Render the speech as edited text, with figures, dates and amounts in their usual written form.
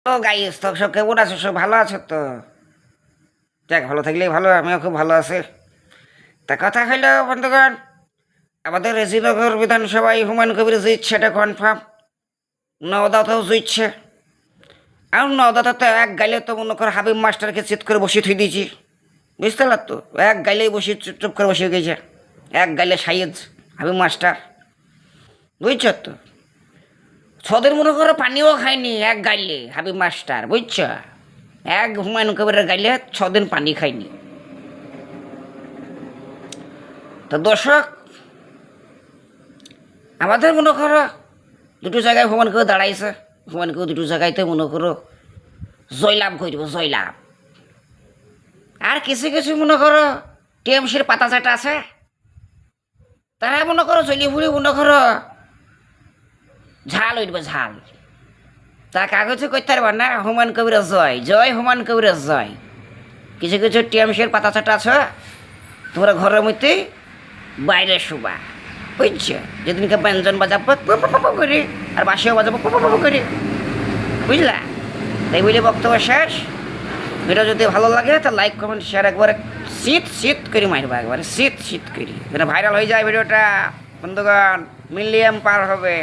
ও guys তো সব কেমন আছো? সব ভালো আছো তো? যাক, ভালো থাকলেই ভালো। আমিও খুব ভালো আছি। তা কথা হইল বন্ধুগণ, আমাদের রেজিনগর বিধানসভায় হুমায়ুন কবির জিতছে, এটা কনফার্ম। নওদাতেও জিতছে। আর নওদাতে তো এক গাইলে তো মনে করো হাবিব মাস্টারকে চিৎ করে বসিয়ে থুই দিয়েছি, বুঝতে পারত তো? এক গাইলেই বসিয়ে চুপ করে বসিয়ে গেছে। এক গাইলে সাইজ হাবিব মাস্টার, বুঝছ তো? ছদের মনে করো পানিও খায়নি এক গাইলে হাবিব মাস্টার, বুঝছ? এক হুমায়ুন কবিরের গাইলে 6 দিন পানি খায়নি। তো দর্শক, আমাদের মনে করো দুটো জায়গায় হুমায়ুন কবির দাঁড়াইছে। হুমায়ুন কবির দুটো জায়গাইতে মনে করো জয়লাভ করব, জয়লাভ। আর কিছু কিছু মনে করো টিএমসির পাতা চাটা আছে, তারা মনে করো চলি ফুলি মনে করো ঝাল হইব, ঝাল। তা কাগজে করতে পারবা না হুমায়ুন কবিরের জয়, জয় হুমায়ুন কবিরের জয়। কিছু কিছু টিএমসির পাতা চাটা আছে, তোমরা ঘরের মধ্যেই বাইরে শুবা, বুঝছো? যেদিনকে ব্যঞ্জন বাজাবো করি, আর বাসিও বাজাবো করি, বুঝলা? তাই বুঝলে বক্তব্য শেষ। ভিডিও যদি ভালো লাগে তা লাইক কমেন্ট শেয়ার একবারে শীত শীত করে মারবা, একবারে শীত শীত করি, যেন ভাইরাল হয়ে যায় ভিডিওটা বন্ধুগণ, মিলিয়ন পার হবে।